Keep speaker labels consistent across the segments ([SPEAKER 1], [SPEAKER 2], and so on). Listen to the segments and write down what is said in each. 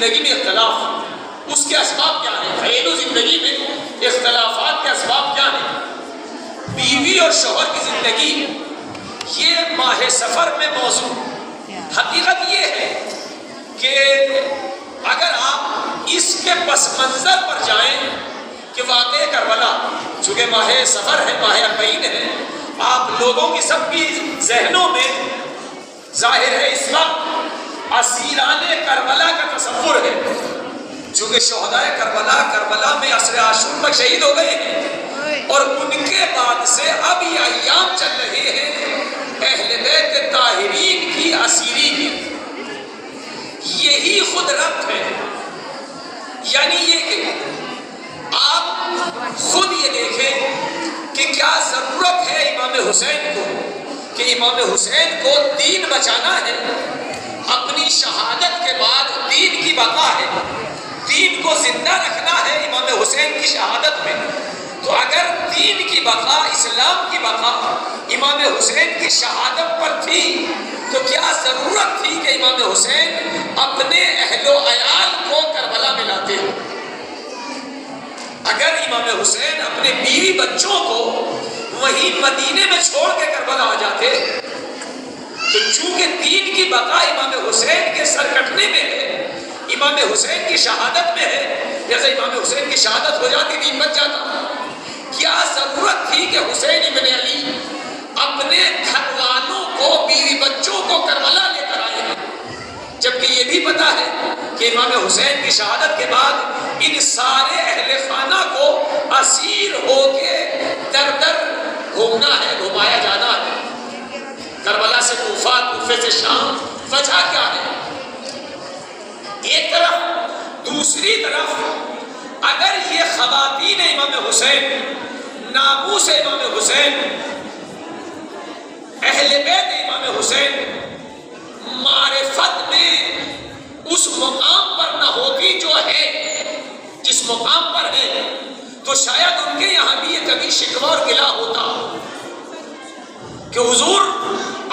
[SPEAKER 1] زندگی میں اختلاف، اس کے اسباب کیا ہیں؟ گھریلو زندگی میں اختلافات کے اسباب کیا ہیں؟ بیوی اور شوہر کی زندگی، یہ ماہ سفر میں موضوع۔ حقیقت یہ ہے کہ اگر آپ اس کے پس منظر پر جائیں کہ واقع کربلا چونکہ ماہ سفر ہے، ماہ اربعین ہے، آپ لوگوں کی سب کی ذہنوں میں ظاہر ہے اس وقت اسیران کربلا کا تصور ہے، چونکہ شہدائے کربلا میں عصر عاشور تک شہید ہو گئے ہیں، اور ان کے بعد سے اب یہ ایام چل رہے ہیں اہل بیت طاہرین کی اسیری کی۔ یہی خود ربط ہے، یعنی یہ کہ آپ خود یہ دیکھیں کہ کیا ضرورت ہے امام حسین کو، کہ امام حسین کو دین بچانا ہے، اپنی شہادت کے بعد دین کی بقا ہے، دین کو زندہ رکھنا ہے امام حسین کی شہادت میں۔ تو اگر دین کی بقا، اسلام کی بقا امام حسین کی شہادت پر تھی تو کیا ضرورت تھی کہ امام حسین اپنے اہل و عیال کو کربلا میں لاتے؟ اگر امام حسین اپنے بیوی بچوں کو وہیں مدینے میں چھوڑ کے کربلا آ جاتے تو چونکہ دین کی بقا امام حسین کے سر کٹنے میں ہے، امام حسین کی شہادت میں ہے، جیسے امام حسین کی شہادت ہو جاتی دین بچ جاتا۔ کیا ضرورت تھی کہ حسین ابن علی اپنے گھر والوں کو، بیوی بچوں کو کربلا لے کر آئے ہیں، جبکہ یہ بھی پتا ہے کہ امام حسین کی شہادت کے بعد ان سارے اہل خانہ کو اسیر ہو کے در در گھومنا ہے، گھمایا جانا ہے، کربلا سے کوفہ، کوفے سے شام۔ وجہ کیا ہے؟ ایک طرف، دوسری طرف اگر یہ خواتین امام حسین، ناموس امام حسین، اہل بیت امام حسین معرفت میں اس مقام پر نہ ہوتی جو ہے، جس مقام پر ہے، تو شاید ان کے یہاں بھی یہ کبھی شکوہ اور گلہ ہوتا کہ حضور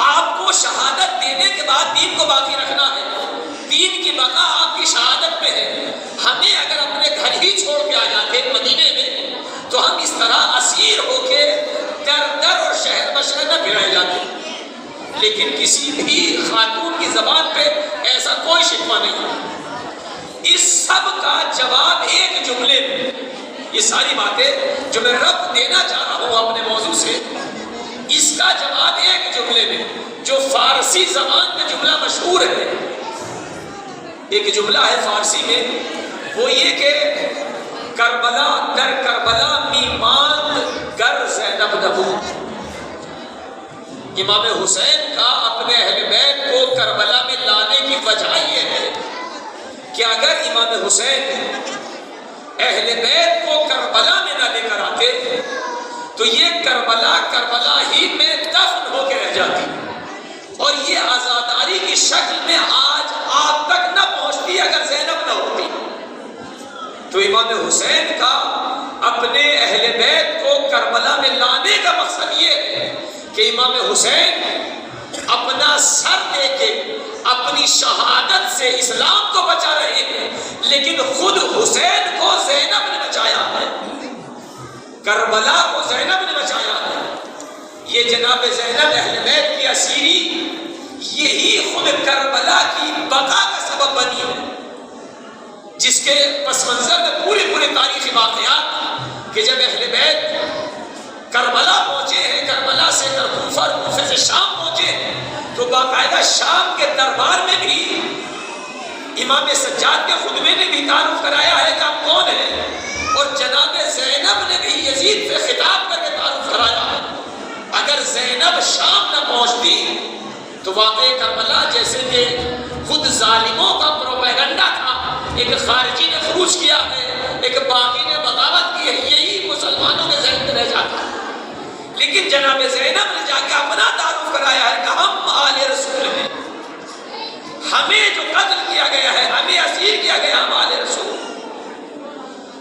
[SPEAKER 1] آپ کو شہادت دینے کے بعد دین کو باقی رکھنا ہے، دین کی بقا آپ کی شہادت میں ہے، ہمیں اگر اپنے گھر ہی چھوڑ کے آ جاتے مدینے میں تو ہم اس طرح اسیر ہو کے در در اور شہر بشہر نہ پھرائے جاتے۔ لیکن کسی بھی خاتون کی زبان پہ ایسا کوئی شکوہ نہیں۔ اس سب کا جواب ایک جملے میں، یہ ساری باتیں جو میں رب دینا چاہ رہا ہوں اپنے موضوع سے، اس کا جواب ایک جملے میں جو فارسی زبان میں جملہ مشہور ہے، ایک جملہ ہے فارسی میں، وہ یہ کہ کربلا در کربلا میمان گر زینب نبود۔ امام حسین کا اپنے اہل بیت کو کربلا میں لانے کی وجہ یہ ہے کہ اگر امام حسین اہل بیت کو کربلا میں نہ لے کر آتے تو یہ کربلا ہی میں دفن ہو کے رہ جاتی، اور یہ عزاداری کی شکل میں آج آپ تک نہ پہنچتی اگر زینب نہ ہوتی۔ تو امام حسین کا اپنے اہل بیت کو کربلا میں لانے کا مقصد یہ ہے کہ امام حسین اپنا سر دے کے اپنی شہادت سے اسلام کو بچا رہے ہیں، لیکن خود حسین کو زینب نے بچایا ہے، کربلا کو زینب نے بچایا ہے۔ یہ جناب زینب اہل بیت کی اسیری یہی خود کربلا کی بقا کا سبب بنی ہے، جس کے پس منظر میں پوری تاریخی واقعات کہ جب اہل بیت کربلا پہنچے ہیں، کربلا سے کوفہ اور کوفے سے شام پہنچے تو باقاعدہ شام کے دربار میں بھی امام سجاد کے خطبے نے بھی تعارف کرایا ہے کہ آپ کون ہیں، اور جناب زینب نے بھی یزید سے خطاب کر کے تعارف کرایا ہے۔ اگر زینب شام نہ پہنچتی تو واقع کربلا جیسے کہ خود ظالموں کا پروپیگنڈا تھا، ایک خارجی نے خروج کیا ہے، ایک باغی نے بغاوت کی ہے، یہی مسلمانوں کے ذہن میں رہ جاتا ہے۔ لیکن جناب زینب نے جا کے اپنا تعارف کرایا ہے کہ ہم آل رسول ہیں، ہمیں جو قتل کیا گیا ہے، ہمیں اسیر کیا گیا، ہم آل رسول۔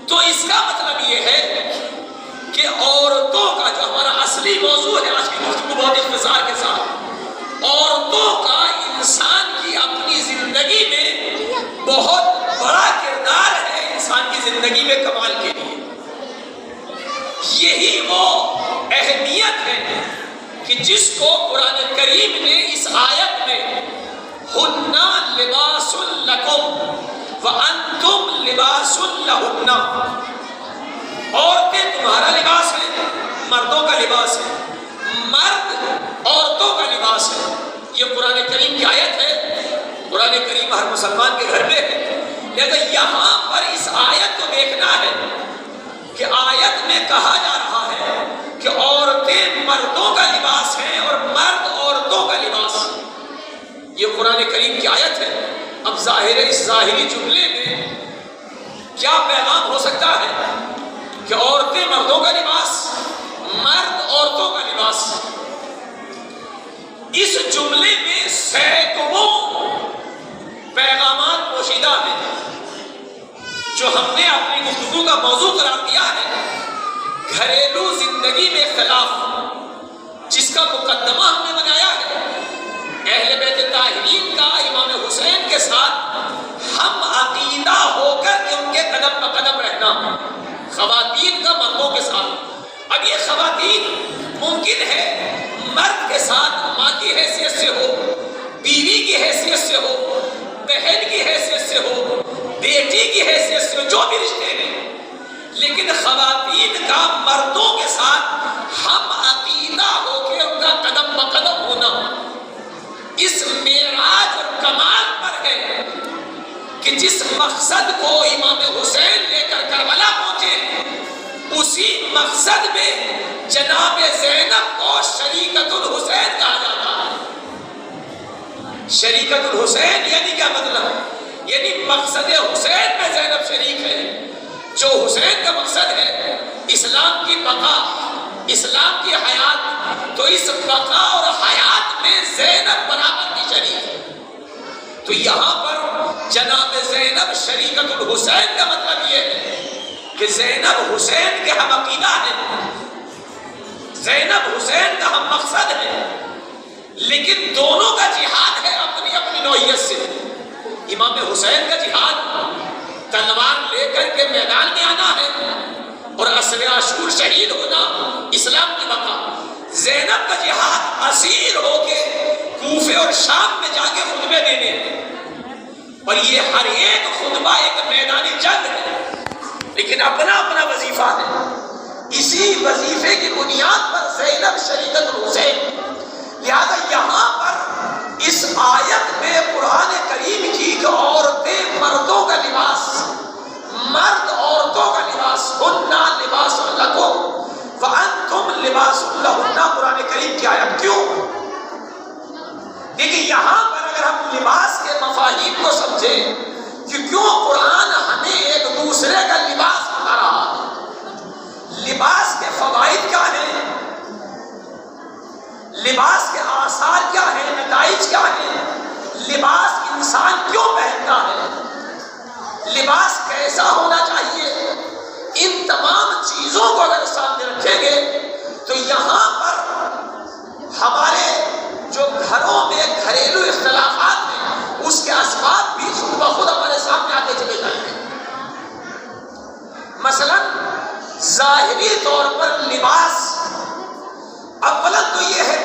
[SPEAKER 1] تو اس کا مطلب یہ ہے کہ عورتوں کا جو ہمارا اصلی موضوع ہے آج کی گفتگو بہت اختصار کے ساتھ، عورتوں کا انسان کی اپنی زندگی میں بہت بڑا زندگی میں کمال کے لیے۔ یہی وہ اہمیت ہے کہ جس کو قرآن کریم نے اس آیت میں ہن لباس لکم وانتم لباس لہن، عورتیں تمہارا لباس ہے، مردوں کا لباس ہے، مرد عورتوں کا لباس ہے۔ یہ قرآن کریم کی آیت ہے، قرآن کریم ہر مسلمان کے گھر میں ہے، لہذا یہاں پر اس آیت کو دیکھنا ہے کہ آیت میں کہا جا رہا ہے کہ عورتیں مردوں کا لباس ہیں اور مرد عورتوں کا لباس۔ یہ قرآن کریم کی آیت ہے۔ اب ظاہر اس ظاہری جملے میں کیا پیغام ہو سکتا ہے کہ عورتیں مردوں کا لباس، مرد عورتوں کا لباس۔ اس جملے میں سینکڑوں پیغامات پوشیدہ ہیں جو ہم نے اپنی گفتگو کا موضوع قرار دیا ہے، گھریلو زندگی میں اختلاف، جس کا مقدمہ ہم نے بنایا ہے اہل بیت طاہرین کا امام حسین کے ساتھ ہم عقیدہ ہو کر کے ان کے قدم بہ قدم رہنا، خواتین کا مردوں کے ساتھ۔ اب یہ خواتین ممکن ہے مرد کے ساتھ ماں کی حیثیت سے ہو، بیوی کی حیثیت سے ہو، بہن کی حیثیت سے ہو، بیٹی کی حیثیت سے ہو، جو بھی رشتے ہیں، لیکن خواتین کا مردوں کے ساتھ ہم عقیدہ ہو کے ان کا قدم بہ قدم ہونا اس معراج اور کمال پر ہے کہ جس مقصد کو امام حسین لے کر کربلا پہنچے، اسی مقصد میں جناب زینب کو شریکت الحسین کہا جاتا ہے۔ شریکت الحسین یعنی کیا مطلب؟ یعنی مقصد حسین میں زینب شریک ہے۔ جو حسین کا مقصد ہے اسلام کی بقا، اسلام کی حیات، تو اس بقا اور حیات میں زینب برابر کی شریک ہے۔ تو یہاں پر جناب زینب شریکت الحسین کا مطلب یہ ہے کہ زینب حسین کے ہم عقیدہ ہے، زینب حسین کا ہم مقصد ہے، لیکن دونوں کا جہاد ہے اپنی اپنی نوعیت سے۔ امام حسین کا جہاد تلوار لے کر کے میدان میں آنا ہے اور اسر عاشور شہید ہونا، اسلام کی بقا۔ زینب کا جہاد اسیر ہو کے کوفے اور شام میں جا کے خطبے دینے ہیں، اور یہ ہر ایک خطبہ ایک میدانی جنگ ہے، لیکن اپنا اپنا وظیفہ ہے۔ اسی وظیفے کی بنیاد پر زینب شریکت الحسین۔ لہذا یہاں پر اس آیت میں قرآن کریم کی کہ عورتیں مردوں کا لباس، مرد عورتوں کا لباس، ہن لباس لکم وانتم لباس لہن، قرآن کریم کی آیت کیوں؟ دیکھیں یہاں پر اگر ہم لباس کے مفاہیم کو سمجھیں کہ کیوں قرآن ہمیں ایک دوسرے کا لباس بتا رہا ہے، لباس کے فوائد کیا ہیں، لباس کے آثار کیا ہیں، نتائج کیا ہیں، لباس انسان کیوں پہنتا ہے، لباس کیسا ہونا چاہیے، ان تمام چیزوں کو اگر سامنے رکھیں گے تو یہاں پر ہمارے جو گھروں میں گھریلو اختلافات ہیں اس کے اسباب بھی خود بخود ہمارے سامنے آتے چلے جائیں گے۔ مثلا ظاہری طور پر لباس اولا تو یہ ہے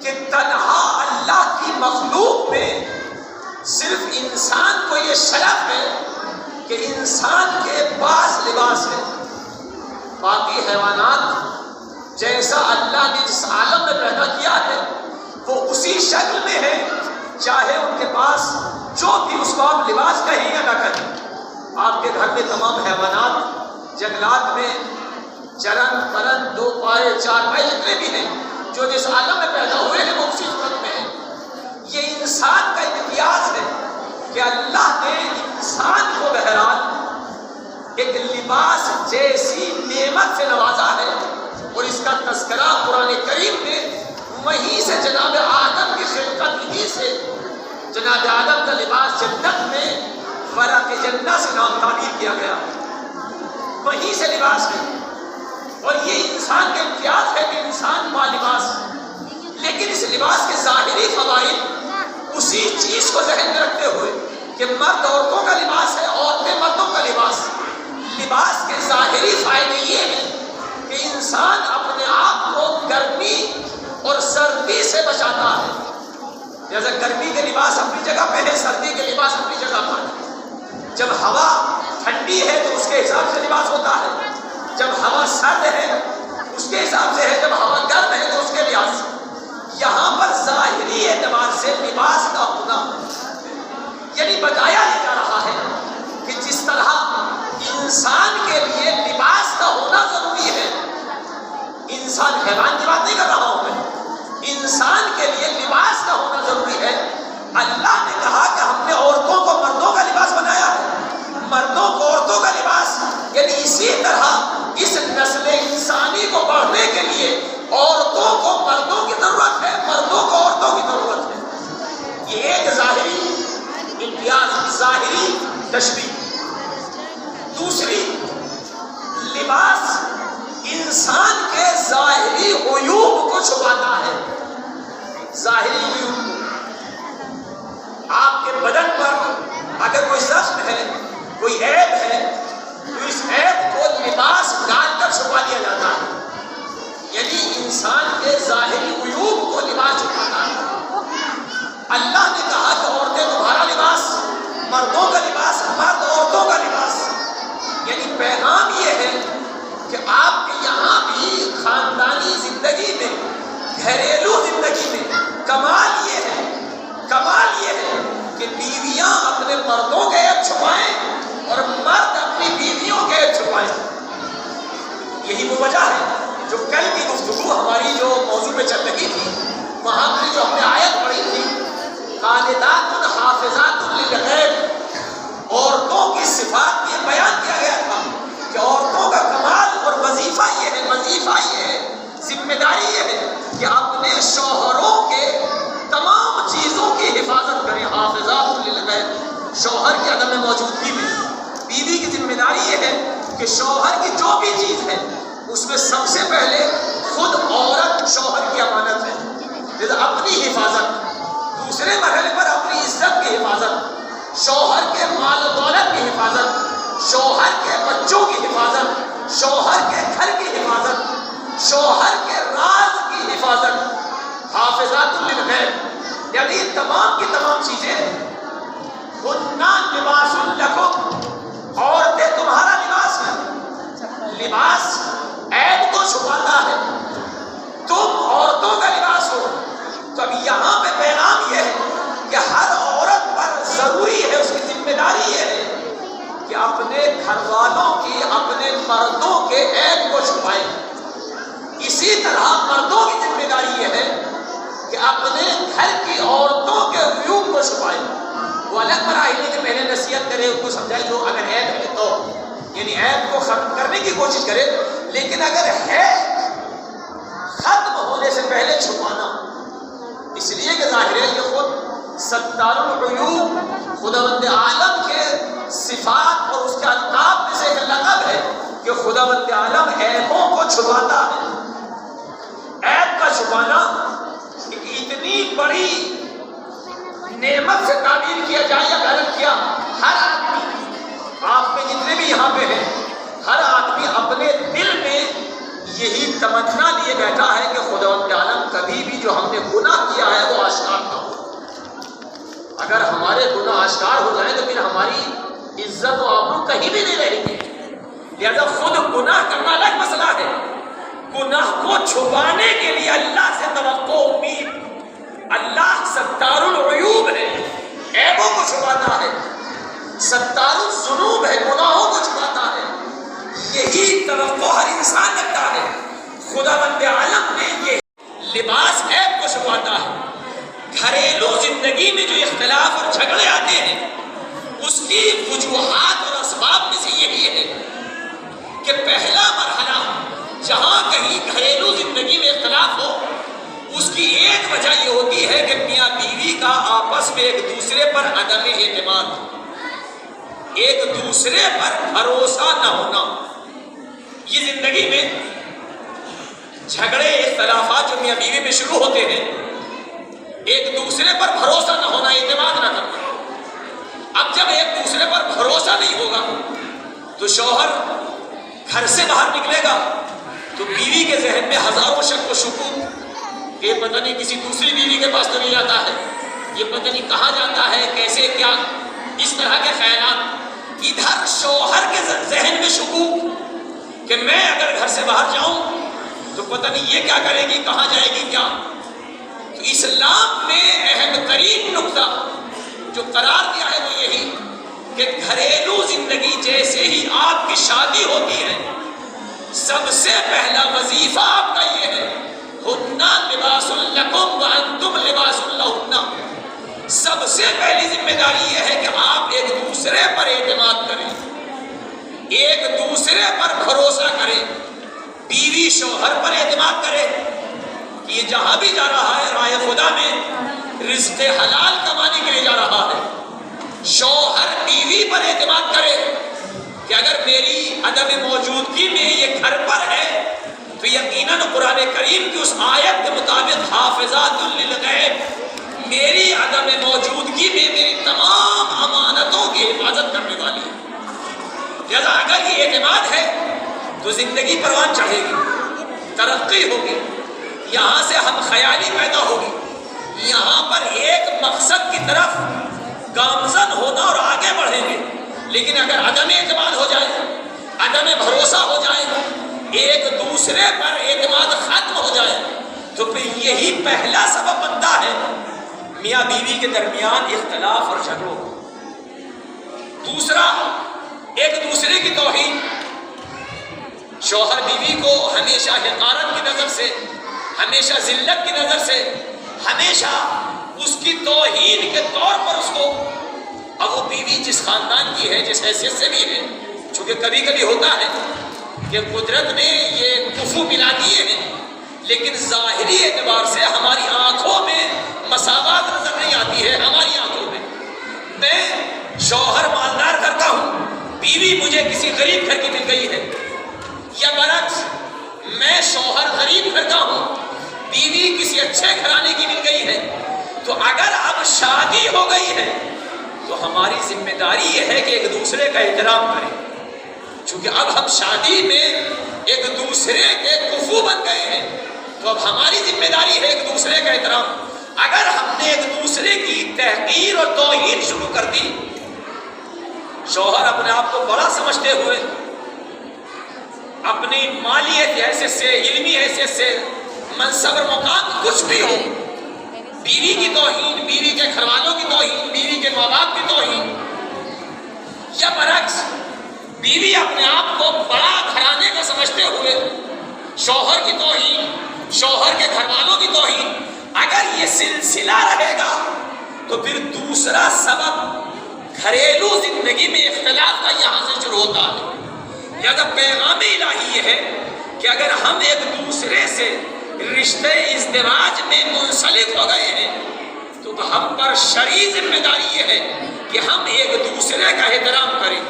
[SPEAKER 1] کہ تنہا اللہ کی مخلوق میں صرف انسان کو یہ شرف ہے کہ انسان کے پاس لباس ہے۔ باقی حیوانات جیسا اللہ نے جس عالم میں پیدا کیا ہے وہ اسی شکل میں ہے، چاہے ان کے پاس جو بھی اس کو آپ لباس کہیں یا نہ کہیں۔ آپ کے گھر میں تمام حیوانات جنگلات میں چرن پرن، دو پائے چار پائے جتنے بھی ہیں جو جس عالم میں پیدا ہوئے ہیں وہ اسی صورت میں ہیں۔ یہ انسان کا امتیاز ہے کہ اللہ نے انسان کو بہرحال ایک لباس جیسی نعمت سے نوازا ہے، اور اس کا تذکرہ قرآن کریم میں وہیں سے جناب آدم کی خلقت ہی سے، جناب آدم کا لباس جنت میں ورق جنت سے نام تعبیر کیا گیا، وہیں سے لباس ہے۔ اور یہ انسان کا امتیاز ہے کہ انسان با لباس، لیکن اس لباس کے ظاہری فوائد اسی چیز کو ذہن میں رکھتے ہوئے کہ مرد عورتوں کا لباس ہے، عورتیں مردوں کا لباس، انسان اپنے آپ کو گرمی اور سردی سے بچاتا ہے. جیسے گرمی کے لباس اپنی جگہ پہنے، سردی کے لباس اپنی جگہ پہنے. جب ہوا ٹھنڈی ہے تو اس کے حساب سے لباس ہوتا ہے، جب ہوا سرد ہے اس کے حساب سے ہے، جب ہوا گرم ہے تو اس کے لحاظ سے. یہاں پر ظاہری اعتبار سے لباس کا ہونا یعنی بتایا نہیں جا رہا ہے کہ جس طرح انسان کے لیے لباس کا ہونا ضروری ہے، انسان حیوان کی بات نہیں کر رہا ہوں میں، انسان کے لیے لباس کا ہونا ضروری ہے. اللہ نے کہا کہ ہم نے عورتوں کو مردوں کا لباس بنایا ہے، مردوں کو عورتوں کا لباس. یعنی اسی طرح اس نسل انسانی کو بڑھنے کے لیے عورتوں کو مردوں کی ضرورت ہے، مردوں کو عورتوں کی ضرورت ہے. یہ ایک ظاہری امتیاز، ظاہری تشبیہ. دوسری، لباس انسان کے ظاہری عیوب کو چھپاتا ہے. ظاہری عیوب کو، آپ کے بدن پر اگر کوئی زخم ہے، کوئی عیب ہے تو اس عیب کو لباس ڈال کر چھپا دیا جاتا ہے. یعنی انسان کے ظاہری عیوب کو لباس چھپاتا ہے. اللہ نے کہا کہ عورتیں تمہارا لباس، مردوں کا لباس، مرد عورتوں کا لباس. یعنی پیغام یہ ہے کہ آپ کے یہاں بھی خاندانی زندگی میں، گھریلو زندگی میں کمال یہ ہے کہ بیویاں اپنے مردوں کے عیب چھپائیں اور مرد اپنی بیویوں کے عیب چھپائیں. یہی وہ وجہ ہے جو کل کی گفتگو ہماری جو موضوع پہ چل رہی تھی، وہاں کی جو ہم نے آیت پڑھی تھی، قانتات حافظات للغیب، عورتوں کی صفات یہ بیان کیا گیا تھا کہ عورتوں کا کمال اور وظیفہ یہ ہے، ذمہ داری یہ ہے کہ اپنے شوہروں کے تمام چیزوں کی حفاظت کریں. حافظات للغیب، شوہر کی عدم موجودگی میں بیوی کی ذمہ داری یہ ہے کہ شوہر کی جو بھی چیز ہے اس میں سب سے پہلے خود عورت شوہر کی امانت ہے. جیسے اپنی حفاظت، دوسرے مرحلے پر اپنی عزت کی حفاظت، شوہر کے مال و دولت کی حفاظت، شوہر کے بچوں کی حفاظت، شوہر کے گھر کی حفاظت، شوہر کے راز کی حفاظت. حافظات للغیب یعنی تمام کی تمام چیزیں. ہن لباس لکم، عورتیں تمہارا لباس ہے. لباس عیب کو چھپاتا ہے، تم عورتوں کا لباس ہو. تو اب یہاں پہ پیغام یہ ہے کہ ہر عورت پر ضروری ہے، اس کی ذمہ داری یہ ہے کہ اپنے گھر والوں کی، اپنے مردوں کے عیب کو چھپائے. اسی طرح مردوں کی ذمہ داری یہ ہے کہ اپنے گھر کی عورتوں کے عیوب کو چھپائے. وہ الگ مراحل ہے کہ پہلے نصیحت کرے، ان کو سمجھائے جو اگر عیب ہے تو یعنی عیب کو ختم کرنے کی کوشش کرے، لیکن اگر ہے ختم ہونے سے پہلے چھپانا. اس لیے کہ ظاہر ہے یہ خود ستار العیوب، خداوند عالم کے صفات اور اس کے القاب میں سے ایک لقب ہے کہ خداوند عالم عیبوں کو چھپاتا ہے. عیب کا چھپانا اتنی بڑی نعمت سے تعبیر کیا جائے یا غلط کیا. ہر آدمی، آپ میں جتنے بھی یہاں پہ ہیں، ہر آدمی اپنے دل میں یہی تمنا لیے بیٹھا ہے کہ خداوند عالم کبھی بھی جو ہم نے گناہ کیا ہے وہ آشکار نہ ہو. اگر ہمارے گناہ آشکار ہو جائیں تو پھر ہماری عزت و آبرو کہیں بھی نہیں رہے گی. لہذا خود گناہ کرنا الگ مسئلہ ہے، گناہ کو چھپانے کے لیے اللہ سے توقع، امید. اللہ ستار العیوب ہے، عیبوں کو چھپاتا ہے. ستار الذنوب ہے، گناہوں کو چھپاتا ہے. یہی توقع ہر انسان رکھتا ہے. خداوند عالم نے یہ لباس عیب کو چھپاتا ہے. گھریلو زندگی میں جو اختلاف اور جھگڑے آتے ہیں اس کی وجوہات اور اسباب میں سے یہی ہے کہ پہلا مرحلہ جہاں کہیں گھریلو زندگی میں اختلاف ہو اس کی ایک وجہ یہ ہوتی ہے کہ میاں بیوی کا آپس میں ایک دوسرے پر عدم اعتماد، ایک دوسرے پر بھروسہ نہ ہونا. یہ زندگی میں جھگڑے اختلافات جو میاں بیوی میں شروع ہوتے ہیں، ایک دوسرے پر بھروسہ نہ ہونا، اعتماد نہ کرنا. اب جب ایک دوسرے پر بھروسہ نہیں ہوگا تو شوہر گھر سے باہر نکلے گا تو بیوی کے ذہن میں ہزاروں شک و شکوک کہ پتہ نہیں کسی دوسری بیوی کے پاس تو نہیں جاتا ہے، یہ پتہ نہیں کہاں جاتا ہے، کیسے کیا، اس طرح کے خیالات۔ ادھر شوہر کے ذہن میں شکوک کہ میں اگر گھر سے باہر جاؤں تو پتہ نہیں یہ کیا کرے گی، کہاں جائے گی، کیا۔ تو اسلام میں اہم ترین نقطہ جو قرار دیا ہے وہ یہی کہ گھریلو زندگی جیسے ہی آپ کی شادی ہوتی ہے، سب سے پہلا وظیفہ آپ کا یہ ہے، ہن لباس لکم وانتم لباس لہن۔ سب سے پہلی ذمہ داری یہ ہے کہ آپ ایک دوسرے پر اعتماد کریں، ایک دوسرے پر بھروسہ کریں۔ بیوی شوہر پر اعتماد کرے کہ یہ جہاں بھی جا رہا ہے راہ خدا میں رزق حلال کمانے کے لیے جا رہا ہے۔ شوہر بیوی پر اعتماد کرے کہ اگر میری عدم موجودگی میں یہ گھر پر ہے تو یقیناً قرآن کریم کی اس آیت کے مطابق حافظات للغیب میری عدم موجودگی میں میری تمام امانتوں کی حفاظت کرنے والی ہے۔ لہذا اگر یہ اعتماد ہے تو زندگی پروان چڑھے گی، ترقی ہوگی، یہاں سے ہم خیالی پیدا ہوگی، یہاں پر ایک مقصد کی طرف گامزن ہونا اور آگے بڑھیں گے۔ لیکن اگر عدم اعتماد ہو جائے، عدم بھروسہ ہو جائے، ایک دوسرے پر اعتماد ختم ہو جائے تو پھر یہی پہلا سبب بنتا ہے میاں بیوی کے درمیان اختلاف اور جھگڑوں۔ دوسرا، ایک دوسرے کی توہین۔ شوہر بیوی کو ہمیشہ حقارت کی نظر سے، ہمیشہ ذلت کی نظر سے، ہمیشہ اس کی توہین کے طور پر اس کو، اب وہ بیوی جس خاندان کی ہے، جس حیثیت سے بھی ہے، چونکہ کبھی کبھی ہوتا ہے کہ قدرت نے یہ کفو ملا دیے ہیں لیکن ظاہری اعتبار سے ہماری آنکھوں میں مساوات نظر نہیں آتی ہے۔ ہماری آنکھوں میں شوہر مالدار کرتا ہوں، بیوی مجھے کسی غریب گھر کی مل گئی ہے، یا برعکس میں شوہر غریب کرتا ہوں، بیوی کسی اچھے گھرانے کی مل گئی ہے، تو اگر اب شادی ہو گئی ہے تو ہماری ذمہ داری یہ ہے کہ ایک دوسرے کا احترام کریں، چونکہ اب ہم شادی میں ایک دوسرے کے کفو بن گئے ہیں، تو اب ہماری ذمہ داری ہے ایک دوسرے کا احترام۔ اگر ہم نے ایک دوسرے کی تحقیر اور توہین شروع کر دی، شوہر اپنے آپ کو بڑا سمجھتے ہوئے، اپنی مالی حیثیت سے، علمی حیثیت سے، منصب اور مقام کچھ بھی ہو، بیوی کی توہین، بیوی کے گھر والوں کی توہین، بیوی کے ماں باپ کی توہین، یا برعکس بیوی اپنے آپ کو بڑا گھرانے کا سمجھتے ہوئے شوہر کی توہین، شوہر کے گھر والوں کی توہین، اگر یہ سلسلہ رہے گا تو پھر دوسرا سبب گھریلو زندگی میں اختلاف کا یہاں سے شروع ہوتا ہے۔ لہذا پیغام الہی یہ ہے کہ اگر ہم ایک دوسرے سے رشتے ازدواج میں منسلک ہو گئے ہیں تو ہم پر شرعی ذمہ داری یہ ہے کہ ہم ایک دوسرے کا احترام کریں،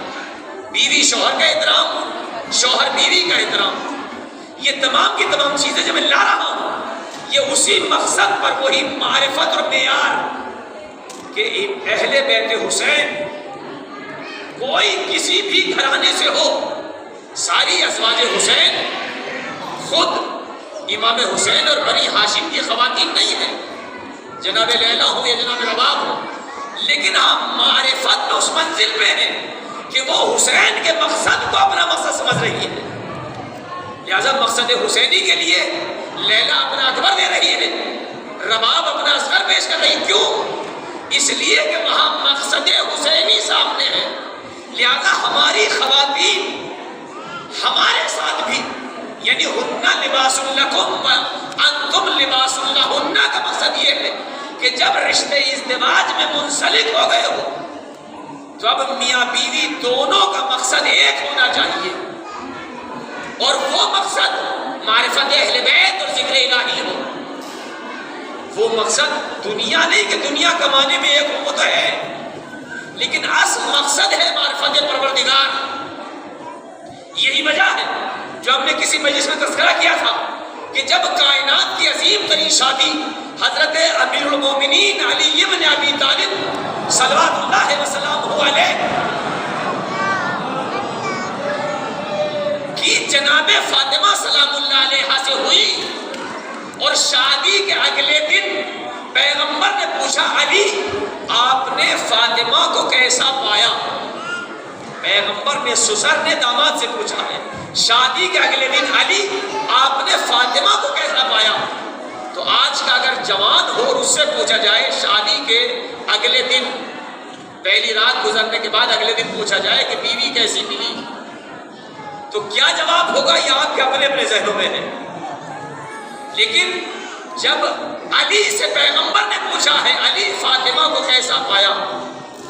[SPEAKER 1] بیوی شوہر کا احترام، شوہر بیوی کا احترام۔ یہ تمام کی تمام چیزیں جو میں لا رہا ہوں یہ اسی مقصد پر، وہی معرفت اور معیار کہ اہل بیت حسین کوئی کسی بھی گھرانے سے ہو، ساری ازواج حسین خود امام حسین اور بنی ہاشم کی خواتین نہیں ہیں، جناب لیلا ہو یا جناب رباب ہو، لیکن ہم معرفت میں اس منزل پہ ہیں کہ وہ حسین کے مقصد کو اپنا مقصد سمجھ رہی ہے، لہذا مقصد حسینی کے لیے لیلا اپنا اکبر دے رہی ہے، رباب اپنا اصغر پیش کر رہی۔ کیوں؟ اس لیے کہ وہاں مقصد حسینی سامنے ہے، لہذا ہماری خواتین ہمارے ساتھ بھی، یعنی ہن لباس لکم انتم لباس لہن کا مقصد یہ ہے کہ جب رشتے ازدواج میں منسلک ہو گئے ہو تو اب میاں بیوی دونوں کا مقصد ایک ہونا چاہیے، اور وہ مقصد معرفت اہل بیت اور ذکر الہی ہو۔ وہ مقصد دنیا نہیں کہ دنیا کمانے میں ایک ہو تو ہے، لیکن اصل مقصد ہے معرفت پروردگار۔ یہی وجہ ہے جو ہم نے کسی مجلس میں تذکرہ کیا تھا کہ جب کائنات کی عظیم ترین شادی حضرت امیر المومنین علی بن ابی طالب صلوات اللہ وسلامہ علیہ کی جناب فاطمہ سلام اللہ علیہا سے ہوئی، اور شادی کے اگلے دن پیغمبر نے پوچھا علی آپ نے فاطمہ کو کیسا پایا؟ پیغمبر نے سسر نے داماد سے پوچھا ہے، شادی کے اگلے دن علی آپ نے فاطمہ کو کیسا پایا؟ تو آج کا اگر جوان ہو اور اس سے پوچھا جائے شادی کے اگلے دن، پہلی رات گزرنے کے بعد اگلے دن پوچھا جائے کہ بیوی کیسی ملی، تو کیا جواب ہوگا یہ آپ کے اپنے اپنے ذہنوں میں ہے۔ لیکن جب علی سے پیغمبر نے پوچھا ہے علی فاطمہ کو کیسا پایا،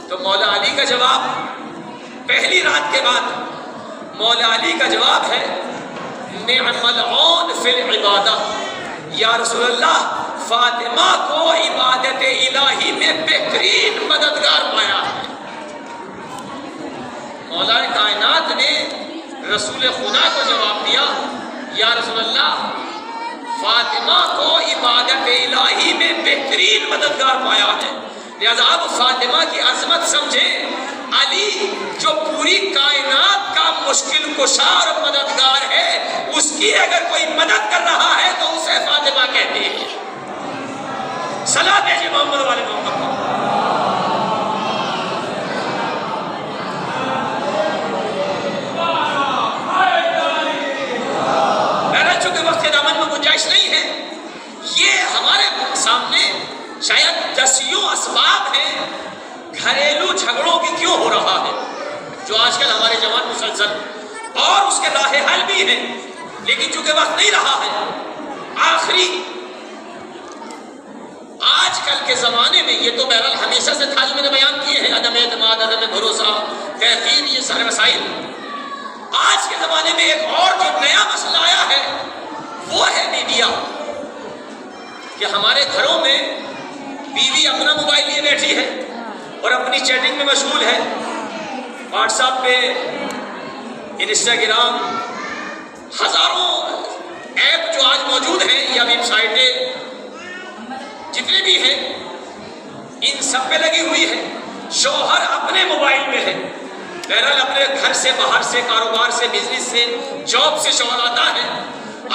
[SPEAKER 1] تو مولا علی کا جواب پہلی رات کے بعد مولا علی کا جواب ہے نعم العون فی العبادہ، یا رسول اللہ فاطمہ کو عبادت الہی میں بہترین مددگار پایا ہے۔ مولا کائنات نے رسول خدا کو جواب دیا یا رسول اللہ فاطمہ کو عبادت الہی میں بہترین مددگار پایا ہے، لہذا اب فاطمہ کی عظمت سمجھیں۔ علی جو پوری کائنات کا مشکل کشا اور مددگار ہے، اس کی اگر کوئی مدد کر رہا ہے تو اسے فاطمہ کہتے ہیں۔ صلاۃ بھیجیے محمد والے محمد کو۔ چونکہ وقت دامن میں گنجائش نہیں ہے، یہ ہمارے سامنے شاید دسیوں اسباب ہیں گھریلو جھگڑوں کی کیوں ہو رہا ہے، جو آج کل ہمارے جوان مسلسل، اور اس کے راہ حل بھی ہیں، لیکن چونکہ وقت نہیں رہا ہے، آخری آج کل کے زمانے میں، یہ تو بہرحال ہمیشہ سے تھا جو میں نے بیان کیے ہیں، عدم اعتماد، عدم بھروسہ، تحقیر، یہ سارے مسائل۔ آج کے زمانے میں ایک اور جو نیا مسئلہ آیا ہے وہ ہے میڈیا، کہ ہمارے گھروں میں بیوی اپنا موبائل لیے بیٹھی ہے اور اپنی چیٹنگ میں مشغول ہے، واٹس ایپ پہ، انسٹاگرام، ہزاروں ایپ جو آج موجود ہیں یا ویب سائٹیں جتنے بھی ہیں، ان سب پہ لگی ہوئی ہے۔ شوہر اپنے موبائل میں ہے، بہرحال اپنے گھر سے، باہر سے، کاروبار سے، بزنس سے، جاب سے شوہر آتا ہے،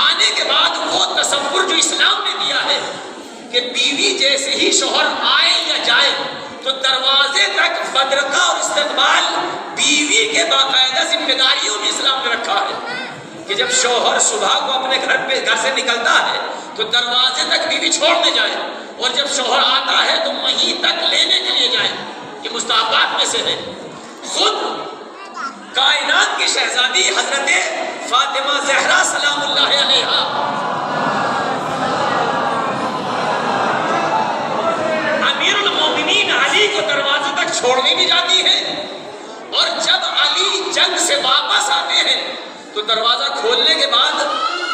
[SPEAKER 1] آنے کے بعد وہ تصور جو اسلام نے دیا ہے کہ بیوی جیسے ہی شوہر آئے یا جائے تو دروازے تک بدرقہ اور استقبال بیوی کے باقاعدہ ذمہ داریوں میں اسلام نے رکھا ہے، کہ جب شوہر صبح کو اپنے گھر سے نکلتا ہے تو دروازے تک بیوی چھوڑنے جائے، اور جب شوہر آتا ہے تو وہیں تک لینے کے لیے جائے۔ یہ مستحبات میں سے ہے۔ خود کائنات کی شہزادی حضرت فاطمہ زہرا سلام اللہ علیہا امیر المومنین علی کو دروازے تک چھوڑنے بھی جاتی ہیں، اور جب علی جنگ سے واپس آتے ہیں تو دروازہ کھولنے کے بعد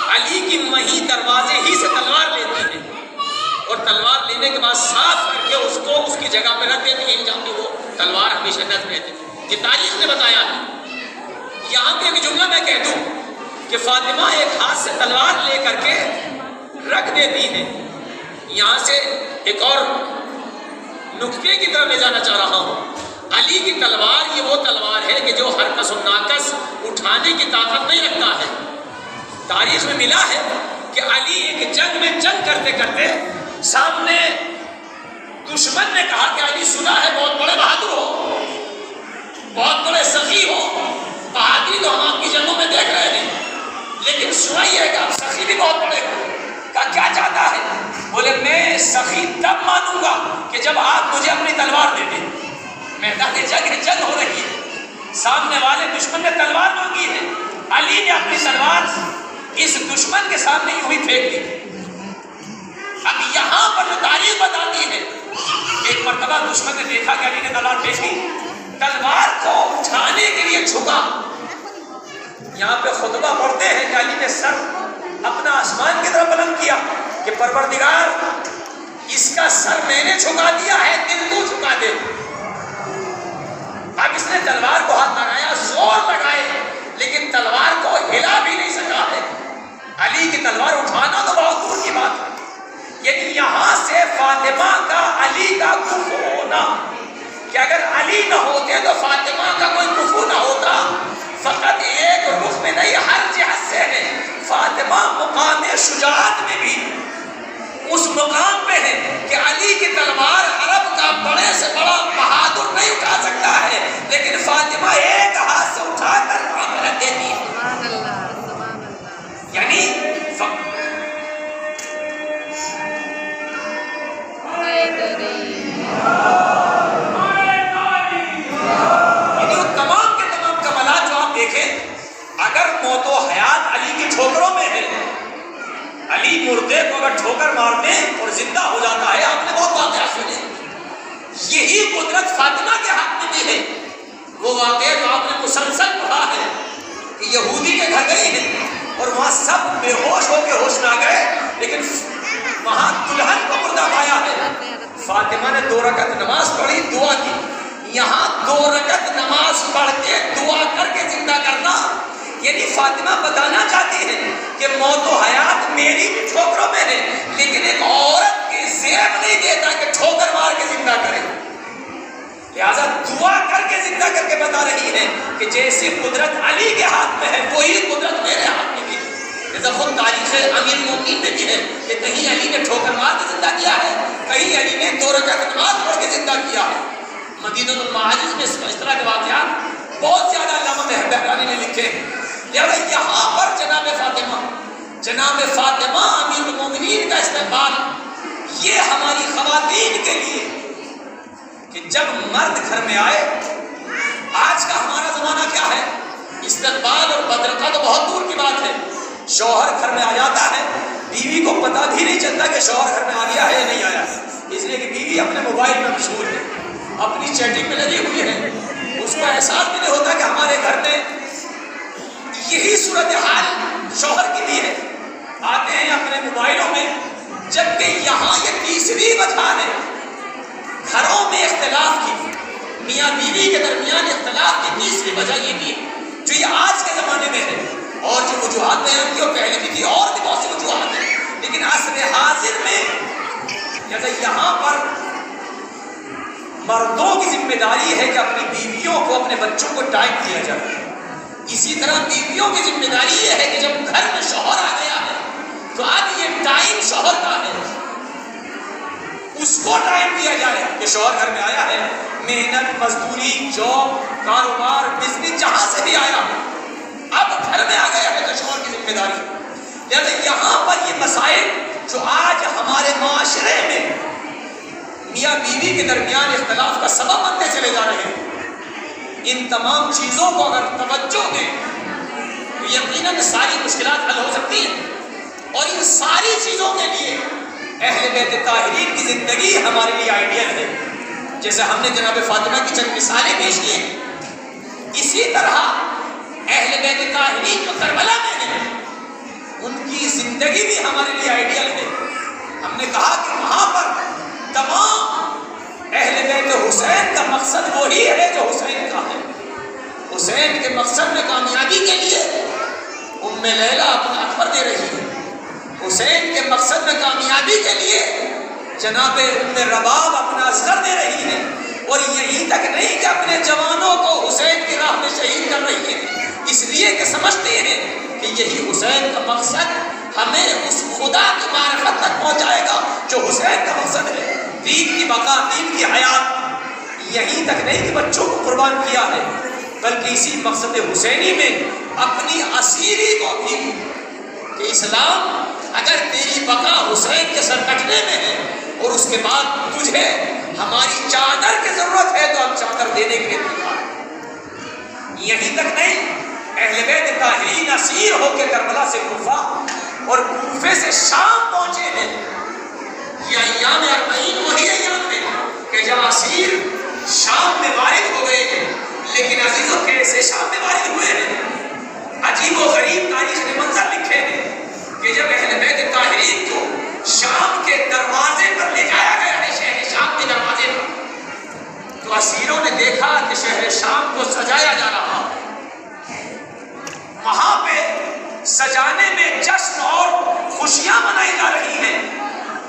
[SPEAKER 1] علی کی وہیں دروازے ہی سے تلوار لیتی ہیں، اور تلوار لینے کے بعد صاف کر کے اس کو اس کی جگہ پہ رکھ دیتی ہیں جہاں پہ وہ تلوار ہمیشہ نصب رہتی تھی۔ یہ تاریخ نے بتایا ہے۔ یہاں پہ ایک جملہ میں کہہ دوں کہ فاطمہ ایک ہاتھ سے تلوار لے کر کے رکھ دیتی ہے۔ یہاں سے ایک اور نقطے کی طرف لے جانا چاہ رہا ہوں۔ علی کی تلوار یہ وہ تلوار ہے کہ جو ہر کس و ناکس اٹھانے کی طاقت نہیں رکھتا ہے۔ تاریخ میں ملا ہے کہ علی ایک جنگ میں جنگ کرتے کرتے سامنے دشمن نے کہا کہ علی سنا ہے بہت بڑے بہادر ہو، بہت بڑے سخی ہو، بہادری تو ہم آپ کی جنگوں میں دیکھ رہے ہیں، لیکن سنا یہ ہے کہ آپ سخی بھی بہت بڑے ہو۔ کہا کیا چاہتا ہے؟ بولے میں سخی تب مانوں گا کہ جب آپ مجھے اپنی تلوار دے دیں۔ میدان جنگ ہو رہی ہے، سامنے والے دشمن نے تلوار مانگی ہے، علی نے اپنی تلوار اس دشمن کے سامنے یوں ہی پھینک دی۔ اب یہاں پر جو تاریخ بتاتی ہے، ایک مرتبہ دشمن نے دیکھا کہ علی نے تلوار پھینکی، تلوار کو اٹھانے کے لیے جھکا۔ یہاں پہ خطبہ پڑھتے ہیں کہ علی نے سر اپنا آسمان کی طرف بلند کیا کہ پروردگار اس کا سر میں نے جھکا دیا ہے، دل تو جھکا دے۔ اب اس نے تلوار کو ہاتھ لگایا، زور لگائے، لیکن تلوار کو ہلا بھی نہیں سکا ہے۔ علی کی تلوار اٹھانا تو بہت دور کی بات ہے، لیکن یہاں سے فاطمہ کا علی کا کفو ہونا، کہ اگر علی نہ ہوتے تو فاطمہ کا کوئی کفو نہ ہوتا، فقط ایک رخ میں نہیں، ہر علی کی تلوار عرب کا بڑے سے بڑا بہادر نہیں اٹھا سکتا ہے، لیکن فاطمہ ایک ہاتھ سے اٹھا کر وہاں پہ رکھ دیتی ہے۔
[SPEAKER 2] سبحان اللہ، سبحان اللہ۔
[SPEAKER 1] یعنی وہ تمام کے تمام کمالات جو آپ دیکھیں، اگر موت و حیات علی کی ٹھوکروں میں ہے، علی مردے کو اگر ٹھوکر مارتے اور زندہ ہو جاتا ہے، آپ نے بہت واقعہ سنے، یہی قدرت فاطمہ کے ہاتھ میں بھی ہے۔ وہ واقعہ جو آپ نے مسلسل پڑھا ہے کہ یہودی کے گھر گئی ہیں اور وہاں سب بے ہوش ہو کے ہوش میں آ گئے، لیکن وہاں دلہن کو مردہ پایا ہے۔ فاطمہ نے 2 رکعت نماز پڑھی، دعا کی۔ یہاں 2 رکعت نماز پڑھ کے دعا کر کے زندہ کرنا، یعنی فاطمہ بتانا چاہتی ہے کہ موت و حیات میری بھی ٹھوکروں میں ہے، لیکن ایک عورت کی زیب نہیں دیتا کہ ٹھوکر مار کے زندہ کرے، لہذا دعا کر کے زندہ کر کے بتا رہی ہے کہ جیسی قدرت علی کے ہاتھ میں ہے وہی قدرت میرے ہاتھ میں بھی ہے۔ جیسا خود تاریخ امیر المومنین میں بھی ہے کہ کہیں علی نے ٹھوکر مار کے زندہ کیا ہے، کہیں علی نے 2 رکعت نماز پڑھ کے زندہ کیا ہے۔ مدینہ المعاجز میں اس طرح کے واقعات بہت زیادہ علامہ بہرانی نے لکھے ہیں۔ لہذا یہاں پر جناب فاطمہ امیر المومنین کا استقبال، یہ ہماری خواتین کے لیے کہ جب مرد گھر میں آئے، آج کا ہمارا زمانہ کیا ہے، استقبال اور بدرقہ تو بہت دور کی بات ہے، شوہر گھر میں آ جاتا ہے، بیوی کو پتہ بھی نہیں چلتا کہ شوہر گھر میں آ گیا ہے یا نہیں آیا، اس لیے کہ بیوی اپنے موبائل میں مشغول ہے، اپنی چیٹنگ میں لگی ہوئی ہے، اس کو احساس بھی نہیں ہوتا کہ ہمارے گھر میں یہی صورتحال شوہر کی بھی ہے، آتے ہیں اپنے موبائلوں میں۔ جبکہ یہاں یہ تیسری وجہ ہے گھروں میں اختلاف کی، میاں بیوی کے درمیان اختلاف کی تیسری وجہ یہ بھی ہے جو یہ آج کے زمانے میں ہے، اور جو وجوہات بیان کی وہ پہلے بھی تھی، اور بھی بہت سی وجوہات ہیں، لیکن عصر حاضر میں جیسے یہاں پر مردوں کی ذمہ داری ہے کہ اپنی بیویوں کو، اپنے بچوں کو ٹائم دیا جائے، اسی طرح بیویوں کی ذمہ داری یہ ہے کہ جب گھر میں شوہر آ گیا ہے تو اب یہ ٹائم شوہر کا ہے، اس کو ٹائم دیا جائے کہ شوہر گھر میں آیا ہے، محنت، مزدوری، جاب، کاروبار، بزنس جہاں سے بھی آیا اب گھر میں آ گیا ہے تو شوہر کی ذمہ داری۔ لہذا یہاں پر یہ مسائل جو آج ہمارے معاشرے میں میاں بیوی کے درمیان اختلاف کا سبب بنتے چلے جا رہے ہیں، ان تمام چیزوں کو اگر توجہ دیں تو یقیناً ساری مشکلات حل ہو سکتی ہیں، اور ان ساری چیزوں کے لیے اہل بیت طاہرین کی زندگی ہمارے لیے آئیڈیل ہے۔ جیسے ہم نے جناب فاطمہ کی چند مثالیں پیش کی ہیں، اسی طرح اہل بیت طاہرین جو کربلا میں ہیں ان کی زندگی بھی ہمارے لیے آئیڈیل ہے۔ ہم نے کہا کہ وہاں پر تمام اہل بیت حسین کا مقصد وہی ہے جو حسین کا ہے۔ حسین کے مقصد میں کامیابی کے لیے ام لیلہ اپنا اکبر دے رہی ہے، حسین کے مقصد میں کامیابی کے لیے جناب ام رباب اپنا اصغر دے رہی ہے، اور یہی تک نہیں کہ اپنے جوانوں کو حسین کی راہ میں شہید کر رہی ہے، اس لیے کہ سمجھتے ہیں کہ یہی حسین کا مقصد ہمیں اس خدا کی معرفت تک پہنچائے گا جو حسین کا مقصد ہے، دین کی بقا، دین کی حیات۔ یہی تک نہیں کہ بچوں کو قربان کیا ہے، بلکہ اسی مقصد حسینی میں اپنی اسیری کو بھی کہ اسلام اگر تیری بقا حسین کے سر کٹنے میں ہے اور اس کے بعد تجھے ہماری چادر کی ضرورت ہے تو ہم چادر دینے کے لیے تیار ہیں۔ یہی تک نہیں، اہل بیت طاہرین اسیر ہو کے کربلا سے کوفہ اور کوفے سے شام پہنچے ہیں۔ یہ ایام 40 وہی ایام ہیں کہ جب اسیر شام میں وارد ہو گئے ہیں، لیکن عزیزوں کیسے شام میں وارد ہوئے ہیں؟ عجیب و غریب تاریخ نے منظر لکھے ہیں کہ جب اہل بیت طاہرین کو شام کے دروازے پر لے جایا گیا ہے، شہر شام کے دروازے پر، تو اسیروں نے دیکھا کہ شہر شام کو سجایا جا رہا، وہاں پہ سجانے میں جشن اور خوشیاں منائی جا رہی ہیں۔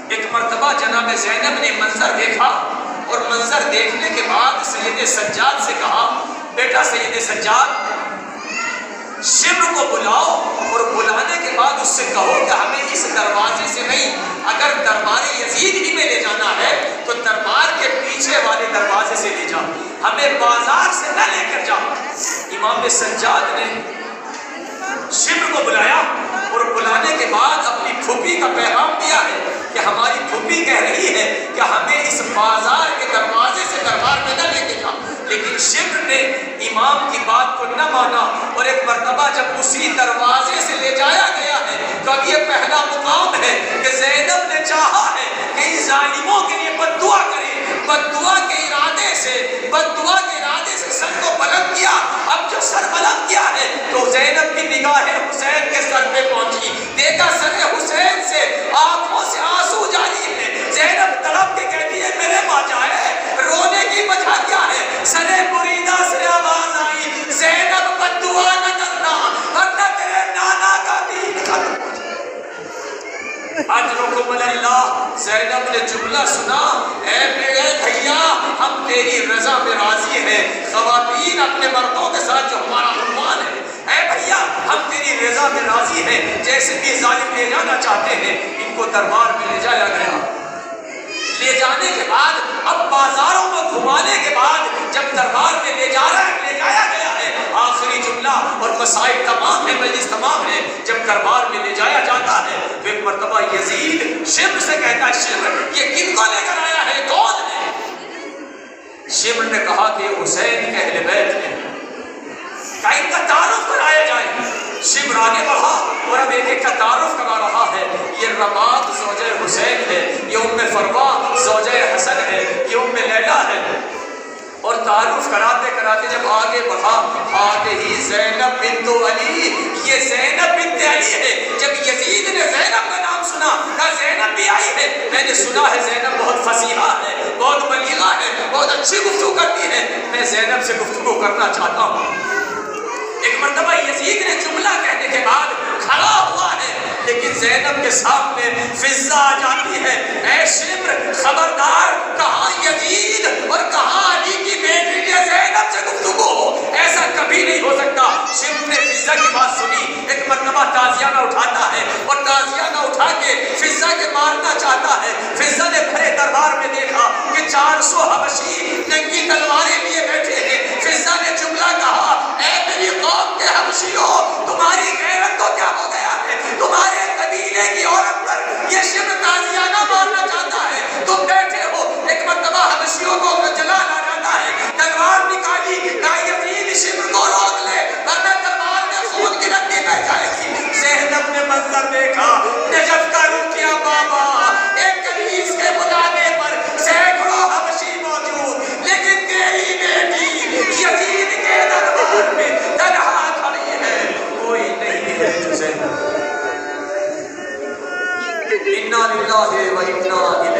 [SPEAKER 1] ایک مرتبہ جناب زینب نے منظر دیکھا، اور منظر دیکھنے کے بعد سید سجاد سے کہا، بیٹا سید سجاد، شمر کو بلاؤ اور بلانے کے بعد اس سے کہو کہ ہمیں اس دروازے سے نہیں اگر دربار یزید ہی میں لے جانا ہے تو دربار کے پیچھے والے دروازے سے لے جا، ہمیں بازار سے نہ لے کر جا۔ امام سجاد نے شمر کو بلایا اور بلانے کے بعد اپنی پھوپھی کا پیغام دیا ہے کہ ہماری پھوپھی کہہ رہی ہے کہ ہمیں اس بازار کے دروازے سے دربار میں نہ لے کے جا، لیکن شمر نے امام کی بات کو نہ مانا اور ایک مرتبہ جب اسی دروازے سے لے جایا گیا ہے تو اب یہ پہلا مقام ہے کہ زینب نے چاہا ہے کہ ان ظالموں کے لیے بد دعا کرے، بد دعا کے ارادے سے سر کو بلند کیا۔ اب جو سر بلند کیا ہے تو زینب کی نگاہیں حسین کے سر پہ پہنچی، دیکھا سر حسین سے آنکھوں سے آنسو جاری ہے۔ زینب تڑپ کے کہتی ہے میرے ماں جائے، رونے کی وجہ کیا ہے؟ سر مریدہ سے آواز آئی زینب بد دعا نہ کرنا ورنہ تیرے نانا کا دین ختم ہو جائے۔ اجرکم اللہ، زینب نے جملہ سنا، اے میرے بھیا ہم تیری رضا میں راضی ہیں، خواتین اپنے مردوں کے ساتھ جو ہمارا عنوان ہے، اے بھیا ہم تیری رضا میں راضی ہیں، جیسے بھی ظالم لے جانا چاہتے ہیں ان کو دربار میں لے جایا گیا۔ لے جانے کے بعد اب بازاروں میں گھمانے کے بعد جب دربار میں لے جایا گیا ہے، آخری جملہ اور مسائل تمام ہے، مجلس تمام ہے، جب دربار میں لے جایا جاتا ہے تو ایک مرتبہ یزید شمر سے کہتا ہے شمر یہ کن کو لے کر آیا ہے، کون ہے؟ شمر نے کہا کہ حسین کے اہل بیت ہیں، کہ ان کا تعارف کرایا جائے۔ شمر آگے بڑھا اور اب ایک کا تعارف کرا رہا ہے، یہ رباط زوجہ حسین ہے، یہ ام فروا زوجہ حسن ہے، یہ ام لیلا ہے۔ اور تعارف کراتے کراتے جب آگے بڑھا، آگے ہی زینب بنت علی، یہ زینب بنت علی ہے۔ جب یزید نے زینب کا نام سنا کہا زینب بھی آئی ہے، میں نے سنا ہے زینب بہت فصیحہ ہے، بہت بلیغہ ہے، بہت اچھی گفتگو کرتی ہے، میں زینب سے گفتگو کرنا چاہتا ہوں۔ ایک مرتبہ یزید نے جملہ کہنے کے بعد کھڑا ہوا ہے، لیکن زینب کے سامنے فضا آ جاتی ہے، اے شمر خبردار، کہاں یزید اور کہاں علی کی بیٹی نے زینب سے گفتگو ہو، ایسا کبھی نہیں ہو سکتا۔ شمر نے فضا کی بات سنی، ایک مرتبہ تازیانہ اٹھاتا ہے اور تازیانہ اٹھا کے فضا کے مارنا چاہتا ہے۔ فضا نے بھرے دربار میں دیکھا کہ 400 حبشی ننگی تلواریں لیے بیٹھے ہیں۔ فضا نے جملہ کہا، اے میری قوم کے حبشیوں، تمہاری غیرت کو کیا ہو گیا ہے؟ تمہارے قبیلے کی عورت پر یہ شمر تازیانہ مارنا چاہتا ہے، تم بیٹھے ہو۔ ایک مرتبہ حبشیوں کو جلال آ جاتا ہے، تلوار نکالی، کہا یزید شمر کو روک لے ورنہ تلوار میں خون کی ندی بہہ جائے گی۔ زینب نے منظر دیکھا، نجف کا رخ کیا بابا، ایک کنیز کے بلانے پر سینکڑوں حبشی موجود، لیکن تیری بیٹی یزید کے دربار میں تنہا کھڑی ہے، کوئی نہیں ہے جو زینب۔ انا للہ و انا الیہ